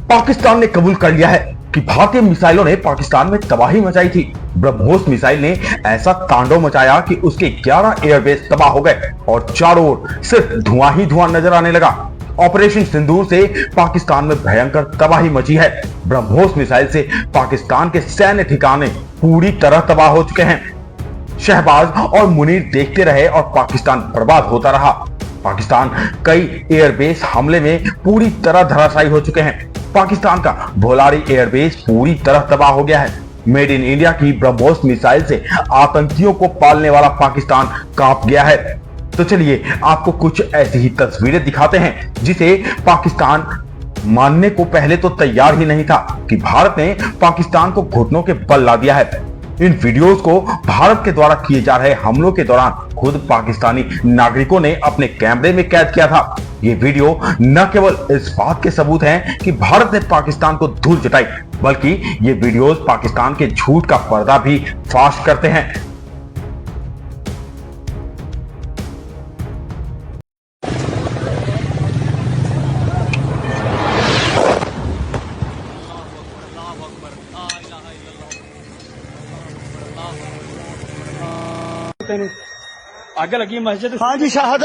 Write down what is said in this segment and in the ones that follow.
पाकिस्तान ने कबूल कर लिया है कि भारतीय मिसाइलों ने पाकिस्तान में तबाही मचाई थी। ब्रह्मोस मिसाइल ने ऐसा तांडव मचाया कि उसके 11 एयरबेस तबाह हो गए और चारों ओर सिर्फ धुआं ही धुआं नजर आने लगा। ऑपरेशन सिंदूर से पाकिस्तान में भयंकर तबाही मची है। ब्रह्मोस मिसाइल से पाकिस्तान के सैन्य ठिकाने पूरी तरह तबाह हो चुके हैं। शहबाज और मुनीर देखते रहे और पाकिस्तान बर्बाद होता रहा। पाकिस्तान कई एयरबेस हमले में पूरी तरह धराशायी हो चुके हैं। पाकिस्तान का भोलारी एयरबेस पूरी तरह तबाह हो गया है। मेड इन इंडिया की ब्रह्मोस मिसाइल से आतंकियों को पालने वाला पाकिस्तान कांप गया है। तो चलिए आपको कुछ ऐसी ही तस्वीरें दिखाते हैं जिसे पाकिस्तान मानने को पहले तो तैयार ही नहीं था कि भारत ने पाकिस्तान को घुटनों के बल ला दिया है। इन वीडियोस को भारत के द्वारा किए जा रहे हमलों के दौरान खुद पाकिस्तानी नागरिकों ने अपने कैमरे में कैद किया था। ये वीडियो न केवल इस बात के सबूत हैं कि भारत ने पाकिस्तान को धूल चटाई, बल्कि ये वीडियोस पाकिस्तान के झूठ का पर्दा भी फाश करते हैं। आगे लगी मस्जिद। हाँ जी शाहद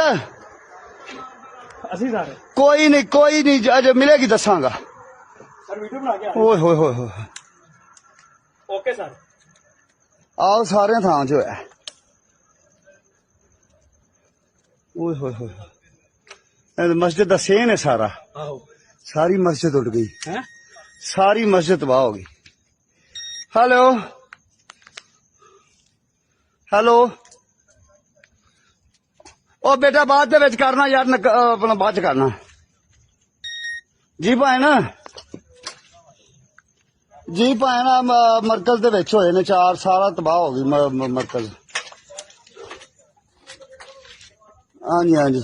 ਅਸੀਂ ਸਾਰੇ कोई नहीं अजे मिलेगी दसांगा। सर वीडियो बना के ओए होए होए होए ओके सर आओ सारे थां जो है। ओए होए होए मस्जिद दा सेन है सारा। आओ सारी मस्जिद उड़ गई हैं सारी मस्जिद तबाह हो गई। हेलो हेलो ओ बेटा बाद दे विच करना यार अपना बाद च करना जी भैन जी भैन मरकज दे विच होए ने 4 सारा तबाह हो गई मरकज। हाँ जी हाँ जी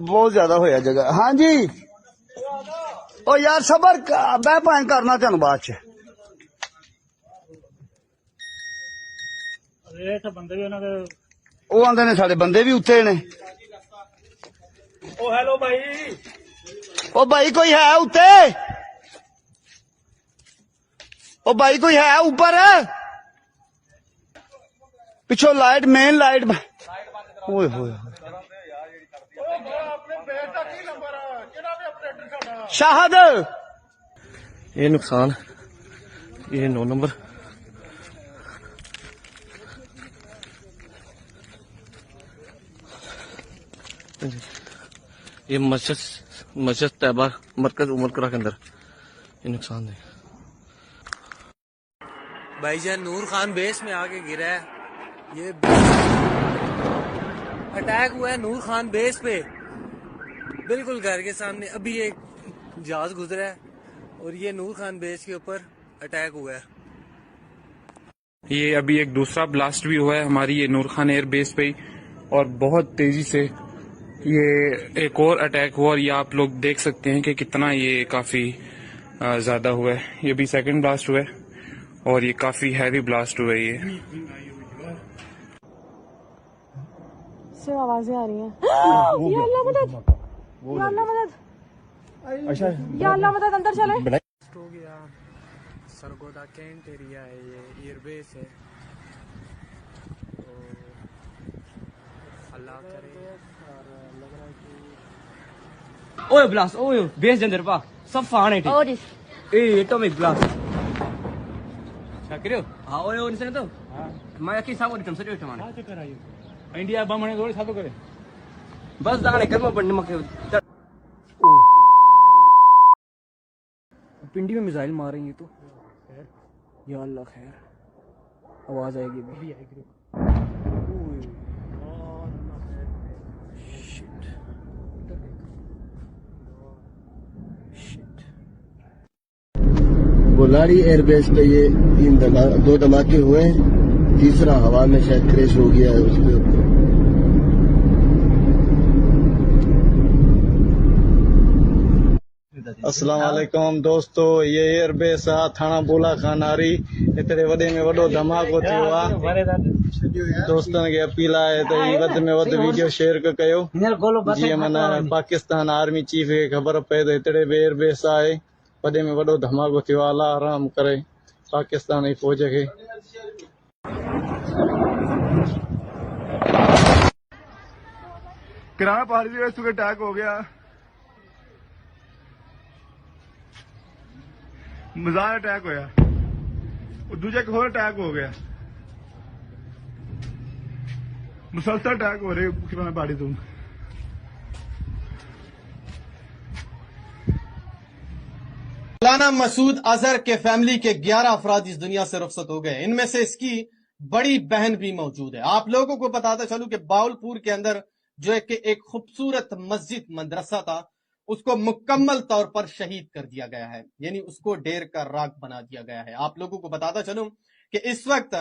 बहुत ज्यादा होया जगह। हाँ जी ओ यार सबर मैं भैन करना तेन बाद च। बंदे भी उन्होंने ਉਹ ਆਂਦੇ ਨੇ ਸਾਡੇ ਬੰਦੇ ਵੀ ਉੱਤੇ ਨੇ। ओ हेलो भाई ਉਹ ਭਾਈ ਕੋਈ ਹੈ ਉੱਤੇ? ਉਹ ਭਾਈ ਕੋਈ ਹੈ ਉੱਪਰ? ਪਿੱਛੋਂ ਲਾਈਟ ਮੇਨ ਲਾਈਟ ਓਏ ਹੋਏ शाहद ये नुकसान ये 9 नंबर ये मस्जिद तैयबा मरकज उमरकरा के अंदर ये नुकसान है। भाईजान नूर खान बेस में आके गिरा है। ये अटैक हुआ है नूर खान बेस पे बिल्कुल घर के सामने। अभी एक जहाज गुजरा है और ये नूर खान बेस के ऊपर अटैक हुआ है। ये अभी एक दूसरा ब्लास्ट भी हुआ है हमारी ये नूर खान एयर बेस पे और बहुत तेजी से ये एक और अटैक हुआ और ये आप लोग देख सकते हैं कि कितना ये काफी ज्यादा हुआ है। ये भी सेकंड ब्लास्ट हुआ है और ये काफी हैवी ब्लास्ट हुआ है। ये से आवाजें आ रही हैं। या अल्लाह मदद या अल्लाह मदद अच्छा या अल्लाह मदद अंदर चले। हो गया सरगोदा कैंट एरिया है ये एयरबेस है। अल्लाह करे ओए ब्लास्ट ओए बेस दे अंदर पा सब फान है ठीक और ए एटॉमिक ब्लास्ट शाकिर हां ओए ओए निसन तो हां मैं की सामो तुम सजो टमाने हां चक्कर आयो इंडिया बम होने थोड़ी सातो करे बस दाने कलमा पढ़ने मके पिंडी में मिसाइल मार रही है तो या अल्लाह खैर आवाज आएगी अभी आएगी। बोलारी एयरबेस पे ये 2 धमाके हुए हैं। तीसरा हवा में शायद क्रैश हो गया है उसके ऊपर। अस्सलाम वालेकुम दोस्तों, ये एयरबेस आहे थाणा बोला खानारी। हिते वॾे में वॾो धमाको थियो आहे। दोस्तनि खे अपील आहे त ही वधि में वधि वीडियो शेयर कयो, जीअं माना पाकिस्तान आर्मी चीफ खे ख़बर पए त हिते बि एयरबेस आहे। वॾे में वॾो धमाको थियो आहे। अल्लाह आराम करे पाकिस्तान जी फौज खे। किराना पहाड़ी में सुबह अटैक हो गया, मजार अटैक होया और दूजा एक और अटैक हो गया। मुसलसल अटैक हो रहे किराना पहाड़ी तो। मौलाना मसूद अजहर के फैमिली के 11 अफराद इस दुनिया से रुखसत हो गए। इनमें से इसकी बड़ी बहन भी मौजूद है। आप लोगों को बताता चलूं कि बावलपुर के अंदर जो एक खूबसूरत मस्जिद मदरसा था, उसको मुकम्मल तौर पर शहीद कर दिया गया है, यानी उसको ढेर का राख बना दिया गया है। आप लोगों को बताता चलूं कि इस वक्त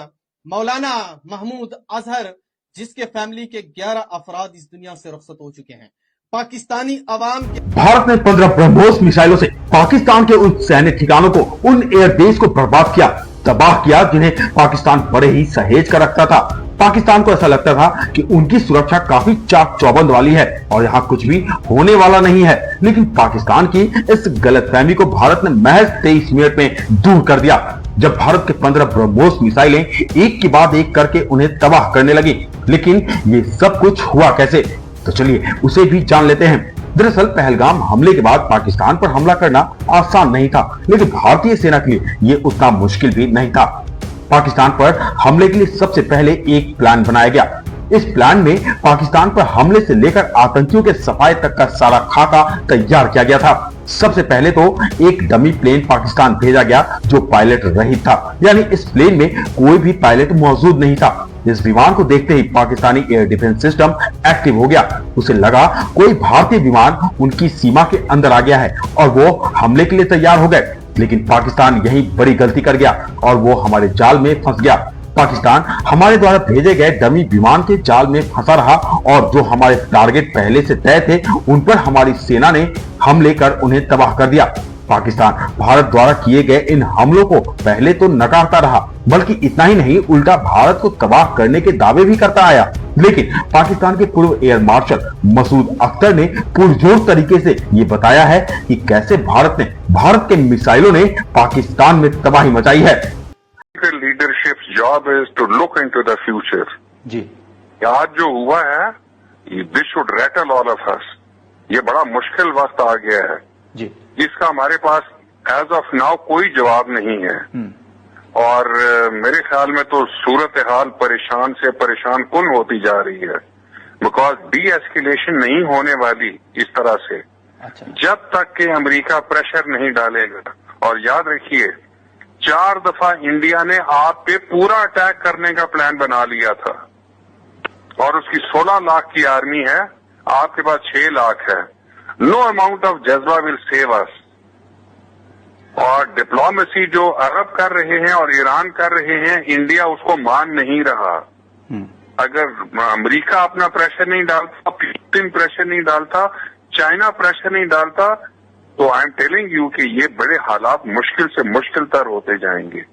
मौलाना महमूद अजहर, जिसके फैमिली के 11 अफराद इस दुनिया से रुखसत हो चुके हैं, पाकिस्तानी अवाम के भारत ने 15 ब्रह्मोस मिसाइलों से पाकिस्तान के उन सैन्य ठिकानों को, उन एयरबेस को बर्बाद किया, तबाह किया, जिन्हें पाकिस्तान बड़े ही सहेज कर रखता था। पाकिस्तान को ऐसा लगता था कि उनकी सुरक्षा काफी चाक चौबंद वाली है और यहाँ कुछ भी होने वाला नहीं है। लेकिन पाकिस्तान की इस गलतफहमी को भारत ने महज 23 मिनट में दूर कर दिया, जब भारत के 15 ब्रह्मोस मिसाइलें एक के बाद एक करके उन्हें तबाह करने लगी। लेकिन ये सब कुछ हुआ कैसे, तो चलिए उसे भी जान लेते हैं। दरअसल पहलगाम हमले के बाद पाकिस्तान पर हमला करना आसान नहीं था, लेकिन भारतीय सेना के लिए ये उतना मुश्किल भी नहीं था। पाकिस्तान पर हमले के लिए सबसे पहले एक प्लान बनाया गया। इस प्लान में पाकिस्तान पर हमले से लेकर आतंकियों के सफाये तक का सारा खाका तैयार किया गया था। सबसे पहले तो एक डमी प्लेन पाकिस्तान भेजा गया जो पायलट रहित था, यानी इस प्लेन में कोई भी पायलट मौजूद नहीं था। इस विमान को देखते ही Pakistani air defence system active हो गया। उसे लगा कोई भारतीय विमान उनकी सीमा के अंदर आ गया है और वो हमले के लिए तैयार हो गए। लेकिन पाकिस्तान यही बड़ी गलती कर गया और वो हमारे जाल में फंस गया। पाकिस्तान हमारे द्वारा भेजे गए डमी विमान के जाल में फंसा रहा और जो हमारे टारगेट पहले से तय थे उन पर हमारी सेना ने हमले कर उन्हें तबाह कर दिया। पाकिस्तान भारत द्वारा किए गए इन हमलों को पहले तो नकारता रहा, बल्कि इतना ही नहीं उल्टा भारत को तबाह करने के दावे भी करता आया। लेकिन पाकिस्तान के पूर्व एयर मार्शल मसूद अख्तर ने पुरजोर तरीके से ये बताया है कि कैसे भारत के मिसाइलों ने पाकिस्तान में तबाही मचाई है। Leadership job is to look into the future. जी आज जो हुआ है, this should rattle all of us. ये बड़ा मुश्किल वक्त आ गया है जी, इसका हमारे पास एज ऑफ नाउ कोई जवाब नहीं है। और मेरे ख्याल में तो सूरत हाल परेशान से परेशान कुन होती जा रही है, बिकॉज डी एस्केलेशन नहीं होने वाली इस तरह से। अच्छा। जब तक कि अमेरिका प्रेशर नहीं डालेगा। और याद रखिए 4 दफा इंडिया ने आप पे पूरा अटैक करने का प्लान बना लिया था और उसकी 16 लाख की आर्मी है, आपके पास 6 लाख है। नो अमाउंट ऑफ जज्बा विल सेव अस। और डिप्लोमेसी जो अरब कर रहे हैं और ईरान कर रहे हैं, इंडिया उसको मान नहीं रहा। अगर अमेरिका अपना प्रेशर नहीं डालता, फिलिस्तीन प्रेशर नहीं डालता, चाइना प्रेशर नहीं डालता, तो आई एम टेलिंग यू कि ये बड़े हालात मुश्किल से मुश्किल तर होते जाएंगे।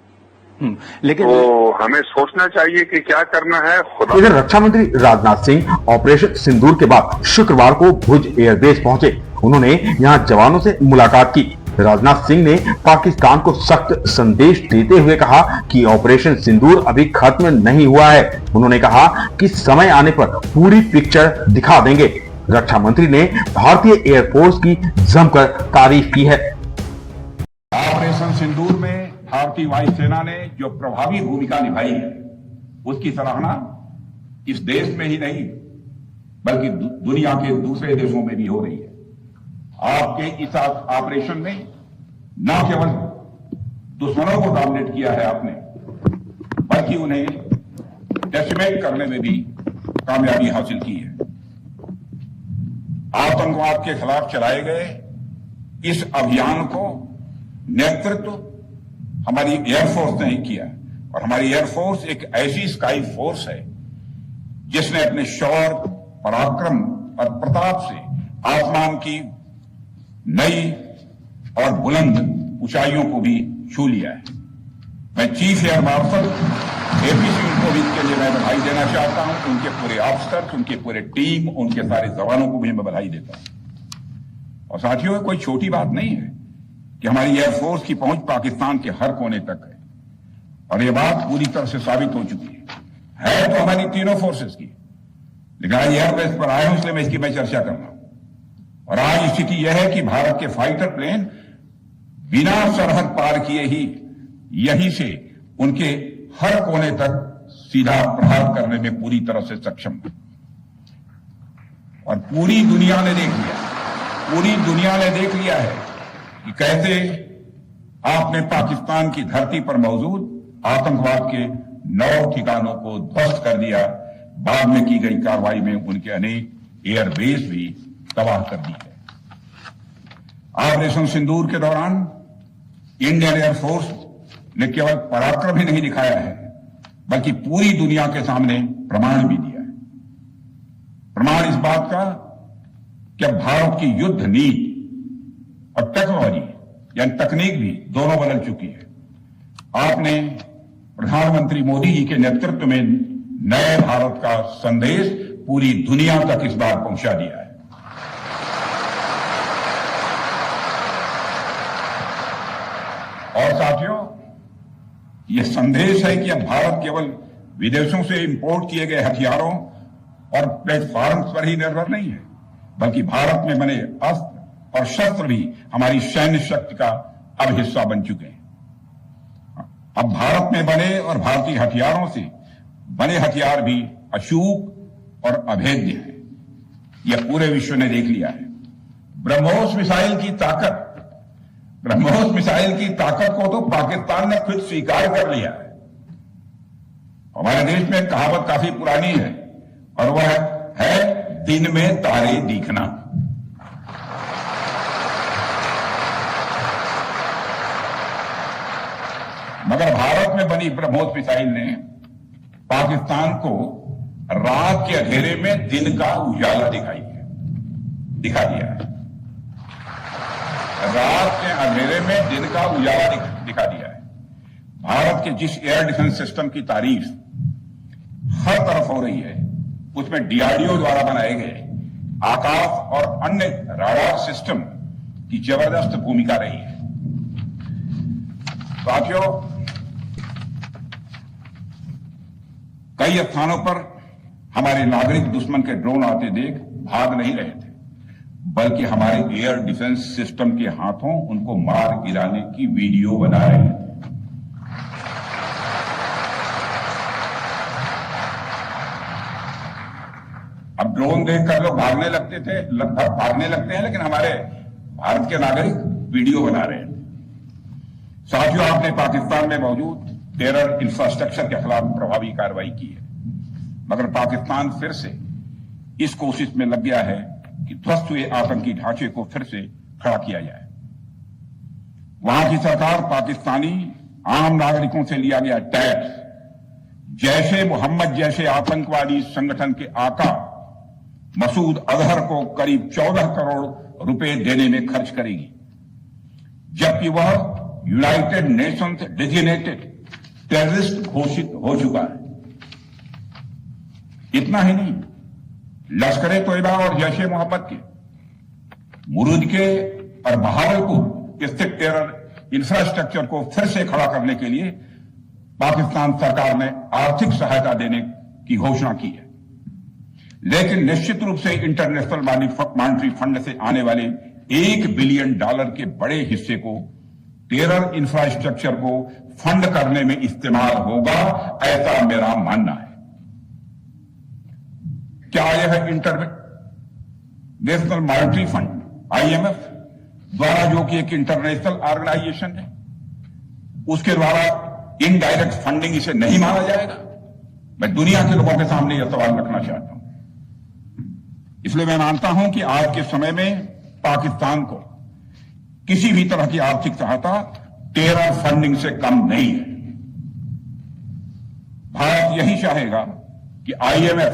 लेकिन तो हमें सोचना चाहिए कि क्या करना है। इधर रक्षा मंत्री राजनाथ सिंह ऑपरेशन सिंदूर के बाद शुक्रवार को भुज एयरबेस पहुंचे। उन्होंने यहां जवानों से मुलाकात की। राजनाथ सिंह ने पाकिस्तान को सख्त संदेश देते हुए कहा कि ऑपरेशन सिंदूर अभी खत्म नहीं हुआ है। उन्होंने कहा कि समय आने पर पूरी पिक्चर दिखा देंगे। रक्षा मंत्री ने भारतीय एयरफोर्स की जमकर तारीफ की है। ऑपरेशन सिंदूर में भारतीय वायुसेना ने जो प्रभावी भूमिका निभाई है, उसकी सराहना इस देश में ही नहीं बल्कि दुनिया के दूसरे देशों में भी हो रही है। आपके इस ऑपरेशन में न केवल दुश्मनों को डोमिनेट किया है आपने, बल्कि उन्हें डेसिमेट करने में भी कामयाबी हासिल की है। आतंकवाद के खिलाफ चलाए गए इस अभियान को नेतृत्व हमारी एयरफोर्स ने किया और हमारी एयरफोर्स एक ऐसी स्काई फोर्स है जिसने अपने शौर्य, पराक्रम और प्रताप से आसमान की नई और बुलंद ऊंचाइयों को भी छू लिया है। मैं chief air marshal AP Singh को भी इसके लिए मैं बधाई देना चाहता हूं। उनके पूरे ऑफिसर्स, उनके पूरे टीम, उनके सारे जवानों को भी मैं बधाई देता हूं। और साथियों, कोई छोटी बात नहीं है कि हमारी एयरफोर्स की पहुंच पाकिस्तान के हर कोने तक है, और यह बात पूरी तरह से साबित हो चुकी है तो हमारी तीनों फोर्सेस की। लेकिन आज एयरबेस पर आए हूं इसलिए मैं इसकी चर्चा कर रहा हूं। और आज स्थिति यह है कि भारत के फाइटर प्लेन बिना सरहद पार किए ही यहीं से उनके हर कोने तक सीधा प्रहार करने में पूरी तरह से सक्षम है। और पूरी दुनिया ने देख लिया है कि कैसे आपने पाकिस्तान की धरती पर मौजूद आतंकवाद के 9 ठिकानों को ध्वस्त कर दिया। बाद में की गई कार्रवाई में उनके अनेक एयरबेस भी तबाह कर दी है। ऑपरेशन सिंदूर के दौरान इंडियन एयरफोर्स ने केवल पराक्रम ही नहीं दिखाया है, बल्कि पूरी दुनिया के सामने प्रमाण भी दिया है। प्रमाण इस बात का कि अब भारत की युद्ध नीति और टेक्नोलॉजी यानी तकनीक भी दोनों बदल चुकी है। आपने प्रधानमंत्री मोदी जी के नेतृत्व में नए भारत का संदेश पूरी दुनिया तक इस बार पहुंचा दिया है। और साथियों, यह संदेश है कि अब भारत केवल विदेशों से इंपोर्ट किए गए हथियारों और प्लेटफॉर्म्स पर ही निर्भर नहीं है, बल्कि भारत में बने अस्त्र और शस्त्र भी हमारी सैन्य शक्ति का अब हिस्सा बन चुके हैं। अब भारत में बने और भारतीय हथियारों से बने हथियार भी अचूक और अभेद्य हैं। यह पूरे विश्व ने देख लिया है। ब्रह्मोस मिसाइल की ताकत को तो पाकिस्तान ने खुद स्वीकार कर लिया है। हमारे देश में एक कहावत काफी पुरानी है और वह है दिन में तारे दिखना। मगर भारत में बनी ब्रह्मोस मिसाइल ने पाकिस्तान को रात के अंधेरे में दिन का उजाला दिखा दिया है। रात के अंधेरे में दिन का उजाला दिखा दिया है। भारत के जिस एयर डिफेंस सिस्टम की तारीफ हर तरफ हो रही है, उसमें डीआरडीओ द्वारा बनाए गए आकाश और अन्य राडार सिस्टम की जबरदस्त भूमिका रही है। साथियों, कई स्थानों पर हमारे नागरिक दुश्मन के ड्रोन आते देख भाग नहीं रहे थे, बल्कि हमारे एयर डिफेंस सिस्टम के हाथों उनको मार गिराने की वीडियो बना रहे थे। अब ड्रोन देखकर लोग भागने लगते हैं, लेकिन हमारे भारत के नागरिक वीडियो बना रहे हैं। साथियों, आपने पाकिस्तान में मौजूद टेरर इंफ्रास्ट्रक्चर के खिलाफ प्रभावी कार्रवाई की है, मगर पाकिस्तान फिर से इस कोशिश में लग गया है कि ध्वस्त हुए आतंकी ढांचे को फिर से खड़ा किया जाए। वहां की सरकार पाकिस्तानी आम नागरिकों से लिया गया टैक्स जैशे मोहम्मद जैसे आतंकवादी संगठन के आका मसूद अजहर को करीब 14 करोड़ रुपए देने में खर्च करेगी, जबकि वह यूनाइटेड नेशंस डेजिग्नेटेड टेररिस्ट घोषित हो चुका है। इतना ही नहीं, लश्कर-ए-तोयबा और जैश ए मोहम्मद के मुरूद के और बहावलपुर स्थित टेरर इंफ्रास्ट्रक्चर को फिर से खड़ा करने के लिए पाकिस्तान सरकार ने आर्थिक सहायता देने की घोषणा की है। लेकिन निश्चित रूप से इंटरनेशनल मॉनेटरी फंड से आने वाले $1 बिलियन के बड़े हिस्से को टेरर इंफ्रास्ट्रक्चर को फंड करने में इस्तेमाल होगा, ऐसा मेरा मानना है। क्या यह इंटरनेशनल मॉनेटरी फंड IMF द्वारा, जो कि एक इंटरनेशनल ऑर्गेनाइजेशन है, उसके द्वारा इनडायरेक्ट फंडिंग इसे नहीं माना जाएगा? मैं दुनिया के लोगों के सामने यह सवाल रखना चाहता हूं। इसलिए मैं मानता हूं कि आज के समय में पाकिस्तान को किसी भी तरह की आर्थिक सहायता टेरर फंडिंग से कम नहीं है। भारत यही चाहेगा कि IMF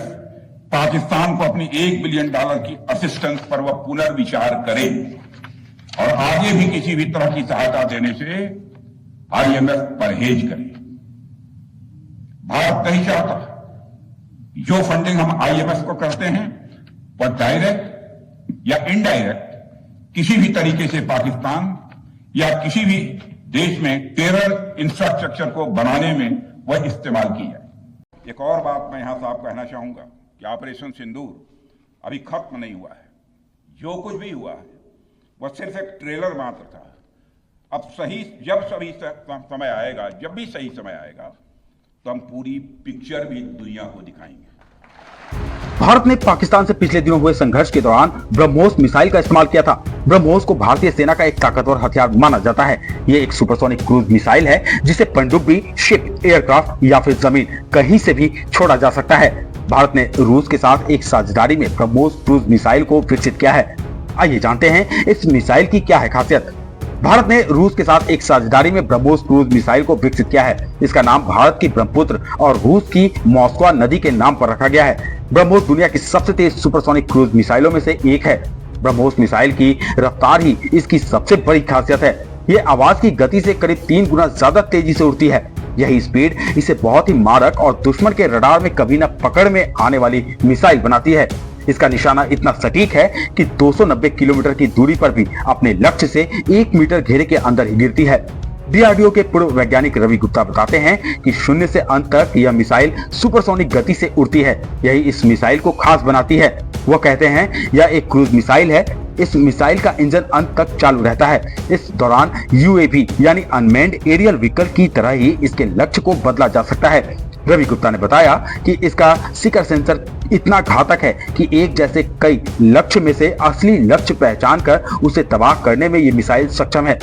पाकिस्तान को अपनी $1 बिलियन की असिस्टेंस पर वह पुनर्विचार करे और आगे भी किसी भी तरह की सहायता देने से आईएमएफ परहेज करे। भारत नहीं चाहता जो फंडिंग हम आईएमएफ को करते हैं वह डायरेक्ट या इनडायरेक्ट किसी भी तरीके से पाकिस्तान या किसी भी देश में टेरर इंफ्रास्ट्रक्चर को बनाने में वह इस्तेमाल की जाए। एक और बात मैं यहां साफ कहना चाहूंगा कि ऑपरेशन सिंदूर अभी खत्म नहीं हुआ है। जो कुछ भी हुआ है वह सिर्फ एक ट्रेलर मात्र था। अब समय आएगा, जब भी सही समय आएगा तो हम पूरी पिक्चर भी दुनिया को दिखाएंगे। भारत ने पाकिस्तान से पिछले दिनों हुए संघर्ष के दौरान ब्रह्मोस मिसाइल का इस्तेमाल किया था। ब्रह्मोस को भारतीय सेना का एक ताकतवर हथियार माना जाता है। ये एक सुपरसोनिक क्रूज मिसाइल है जिसे पनडुब्बी, शिप, एयरक्राफ्ट या फिर जमीन कहीं से भी छोड़ा जा सकता है। भारत ने रूस के साथ एक साझेदारी में ब्रह्मोस क्रूज मिसाइल को विकसित किया है। आइए जानते हैं इस मिसाइल की क्या है खासियत। भारत ने रूस के साथ एक साझेदारी में ब्रह्मोस क्रूज मिसाइल को विकसित किया है। इसका नाम भारत की ब्रह्मपुत्र और रूस की मॉस्को नदी के नाम पर रखा गया है। ब्रह्मोस दुनिया की सबसे तेज सुपरसोनिक क्रूज मिसाइलों में से एक है। ब्रह्मोस मिसाइल की रफ्तार ही इसकी सबसे बड़ी खासियत है। ये आवाज की गति से करीब 3 गुना ज्यादा तेजी से उड़ती है। यही स्पीड इसे बहुत ही मारक और दुश्मन के रडार में कभी न पकड़ में आने वाली मिसाइल बनाती है। इसका निशाना इतना सटीक है कि 290 किलोमीटर की दूरी पर भी अपने लक्ष्य से 1 मीटर घेरे के अंदर ही गिरती है। डीआरडीओ के पूर्व वैज्ञानिक रवि गुप्ता बताते हैं कि शून्य से अंत तक यह मिसाइल सुपरसोनिक गति से उड़ती है। यही इस मिसाइल को खास बनाती है। वो कहते हैं यह एक क्रूज मिसाइल है। इस मिसाइल का इंजन अंत तक चालू रहता है। इस दौरान यूएवी यानी अनमैन्ड एरियल व्हीकल की तरह ही इसके लक्ष्य को बदला जा सकता है। रवि गुप्ता ने बताया कि इसका सिकर सेंसर इतना घातक है कि एक जैसे कई लक्ष्य में से असली लक्ष्य पहचान कर उसे तबाह करने में ये मिसाइल सक्षम है।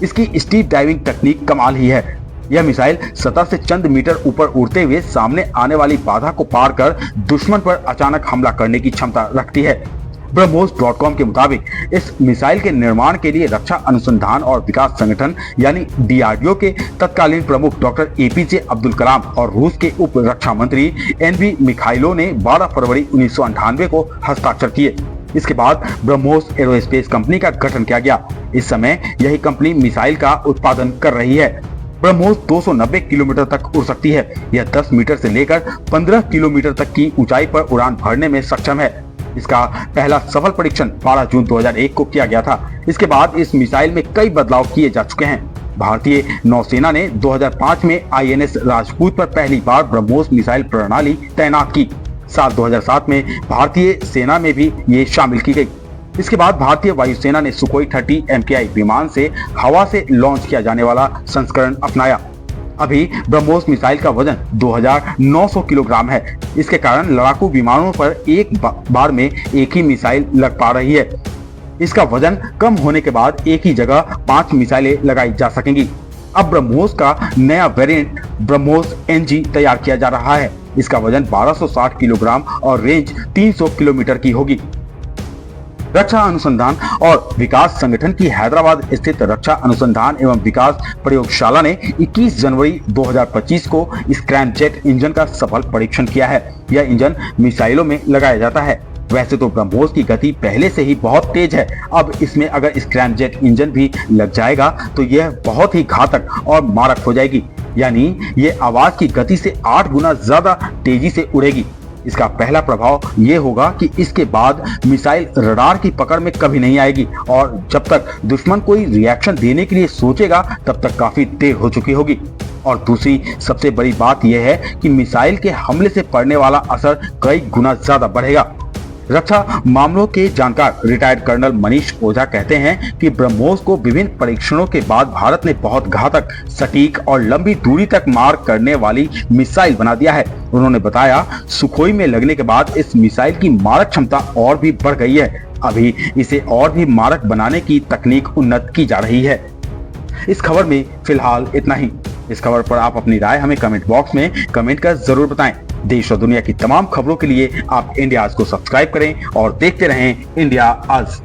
इसकी स्टीप डाइविंग तकनीक कमाल ही है। यह मिसाइल सतह से चंद मीटर ऊपर उड़ते हुए सामने आने वाली बाधा को पार कर दुश्मन पर अचानक हमला करने की क्षमता रखती है। ब्रह्मोस.com के मुताबिक इस मिसाइल के निर्माण के लिए रक्षा अनुसंधान और विकास संगठन यानी डीआरडीओ के तत्कालीन प्रमुख डॉक्टर एपीजे अब्दुल कलाम और रूस के उप रक्षा मंत्री एनवी मिखाइलो ने 12 फरवरी 1998 को हस्ताक्षर किए। इसके बाद ब्रह्मोस एरोस्पेस कंपनी का गठन किया गया। इस समय यही कंपनी मिसाइल का उत्पादन कर रही है। ब्रह्मोस 290 किलोमीटर तक उड़ सकती है। यह 10 मीटर से लेकर 15 किलोमीटर तक की ऊंचाई पर उड़ान भरने में सक्षम है। इसका पहला सफल परीक्षण 12 जून 2001 को किया गया था। इसके बाद इस मिसाइल में कई बदलाव किए जा चुके हैं। भारतीय नौसेना ने 2005 में आईएनएस राजपूत पर पहली बार ब्रह्मोस मिसाइल प्रणाली तैनात की। साल 2007 में भारतीय सेना में भी ये शामिल की गई। इसके बाद भारतीय वायुसेना ने सुखोई 30 MKI विमान से हवा से लॉन्च किया जाने वाला संस्करण अपनाया। अभी ब्रह्मोस मिसाइल का वजन 2900 किलोग्राम है। इसके कारण लड़ाकू विमानों पर एक बार में एक ही मिसाइल लग पा रही है। इसका वजन कम होने के बाद एक ही जगह 5 मिसाइलें लगाई जा सकेंगी। अब ब्रह्मोस का नया वेरिएंट ब्रह्मोस NG तैयार किया जा रहा है। इसका वजन 1260 किलोग्राम और रेंज 300 किलोमीटर की होगी। रक्षा अनुसंधान और विकास संगठन की हैदराबाद स्थित रक्षा अनुसंधान एवं विकास प्रयोगशाला ने 21 जनवरी 2025 को स्क्रैमजेट इंजन का सफल परीक्षण किया है। यह इंजन मिसाइलों में लगाया जाता है। वैसे तो ब्रह्मोस की गति पहले से ही बहुत तेज है। अब इसमें अगर स्क्रैमजेट इंजन भी लग जाएगा तो यह बहुत ही घातक और मारक हो जाएगी। यानी ये आवाज की गति से 8 गुना ज्यादा तेजी से उड़ेगी। इसका पहला प्रभाव ये होगा कि इसके बाद मिसाइल रडार की पकड़ में कभी नहीं आएगी और जब तक दुश्मन कोई रिएक्शन देने के लिए सोचेगा तब तक काफी देर हो चुकी होगी। और दूसरी सबसे बड़ी बात यह है कि मिसाइल के हमले से पड़ने वाला असर कई गुना ज्यादा बढ़ेगा। रक्षा मामलों के जानकार रिटायर्ड कर्नल मनीष ओझा कहते हैं कि ब्रह्मोस को विभिन्न परीक्षणों के बाद भारत ने बहुत घातक, सटीक और लंबी दूरी तक मार करने वाली मिसाइल बना दिया है। उन्होंने बताया, सुखोई में लगने के बाद इस मिसाइल की मारक क्षमता और भी बढ़ गई है। अभी इसे और भी मारक बनाने की तकनीक उन्नत की जा रही है। इस खबर में फिलहाल इतना ही। इस खबर पर आप अपनी राय हमें कमेंट बॉक्स में कमेंट कर जरूर बताएं। देश और दुनिया की तमाम खबरों के लिए आप इंडिया आज को सब्सक्राइब करें और देखते रहें इंडिया आज।